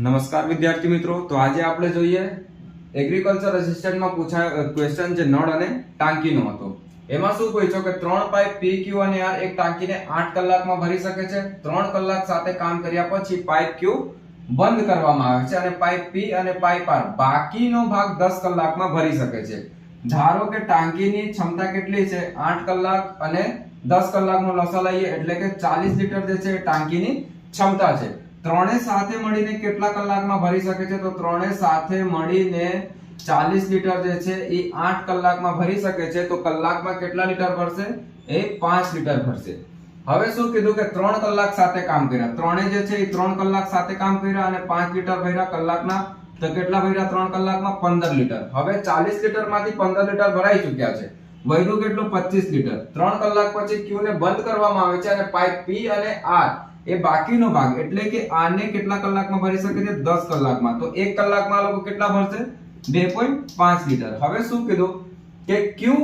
નમસ્કાર વિદ્યાર્થી મિત્રો, તો આજે આપણે જોઈએ એગ્રીકલ્ચર અસિસ્ટન્ટમાં પૂછાય ક્વેશ્ચન જે નળ અને ટાંકીનો હતો. એમાં શું પૂછ્યું કે 3 પાઇપ P Q અને R એક ટાંકીને 8 કલાકમાં ભરી શકે છે. 3 કલાક સાથે કામ કર્યા પછી પાઇપ Q બંધ કરવામાં આવે છે અને પાઇપ P અને પાઇપ R બાકીનો ભાગ 10 કલાકમાં ભરી શકે છે. ધારો કે ટાંકીની ક્ષમતા કેટલી છે? 8 કલાક અને 10 કલાકનો લસાઅ લઈએ એટલે કે 40 લીટર જે છે એ ટાંકીની ક્ષમતા છે. ત્રણે સાથે મળીને કેટલા કલાકમાં ભરી શકે છે? તો ત્રણે સાથે મળીને 40 લીટર જે છે એ 8 કલાકમાં ભરી શકે છે. તો કલાકમાં કેટલા લીટર ભરશે? એ 5 લીટર ભરશે. હવે શું કીધું કે 3 કલાક સાથે કામ કર્યા. ત્રણે જે છે એ 3 કલાક સાથે કામ કર્યા અને 5 લીટર ભર્યા કલાકના. તો કેટલા ભર્યા 3 કલાકમાં? 15 લીટર. હવે 40 લીટર માંથી 15 લીટર ભરાઈ ચૂક્યા છે. વધ્યું કેટલું? 25 લીટર. 3 કલાક પછી Q ને બંધ કરવામાં આવે છે અને પાઇપ P અને R એ બાકીનો ભાગ એટલે કે આને કેટલા કલાકમાં ભરી શકે છે? 10 કલાકમાં. તો 1 કલાકમાં આ લોકો કેટલા ભરશે? 2.5 લીટર. હવે શું કીધું કે Q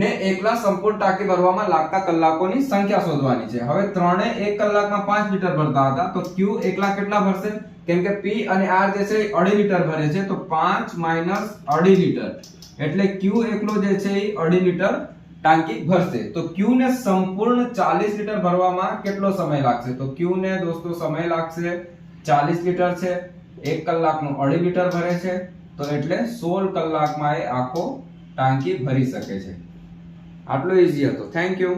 ને એકલા સંપૂર્ણ ટાંકી ભરવામાં લાગતા કલાકોની સંખ્યા શોધવાની છે. હવે ત્રણે 1 કલાકમાં 5 લીટર ભરતા હતા તો Q એકલા કેટલા ભરશે? કેમ કે P અને R જે છે એ 2.5 લીટર ભરે છે. તો 5 - 2.5 લીટર એટલે Q એકલો જે છે એ 2.5 લીટર ટાંકી ભરશે. તો Q ને સંપૂર્ણ 40 લીટર ભરવામાં કેટલો સમય લાગશે? તો Q ને દોસ્તો સમય લાગશે 40 લીટર છે, 1 કલાકનું 2.5 લીટર ભરે છે. તો એટલે 16 કલાકમાં એ આખો ટાંકી ભરી શકે છે. આટલું ઈઝી હતું. Thank you.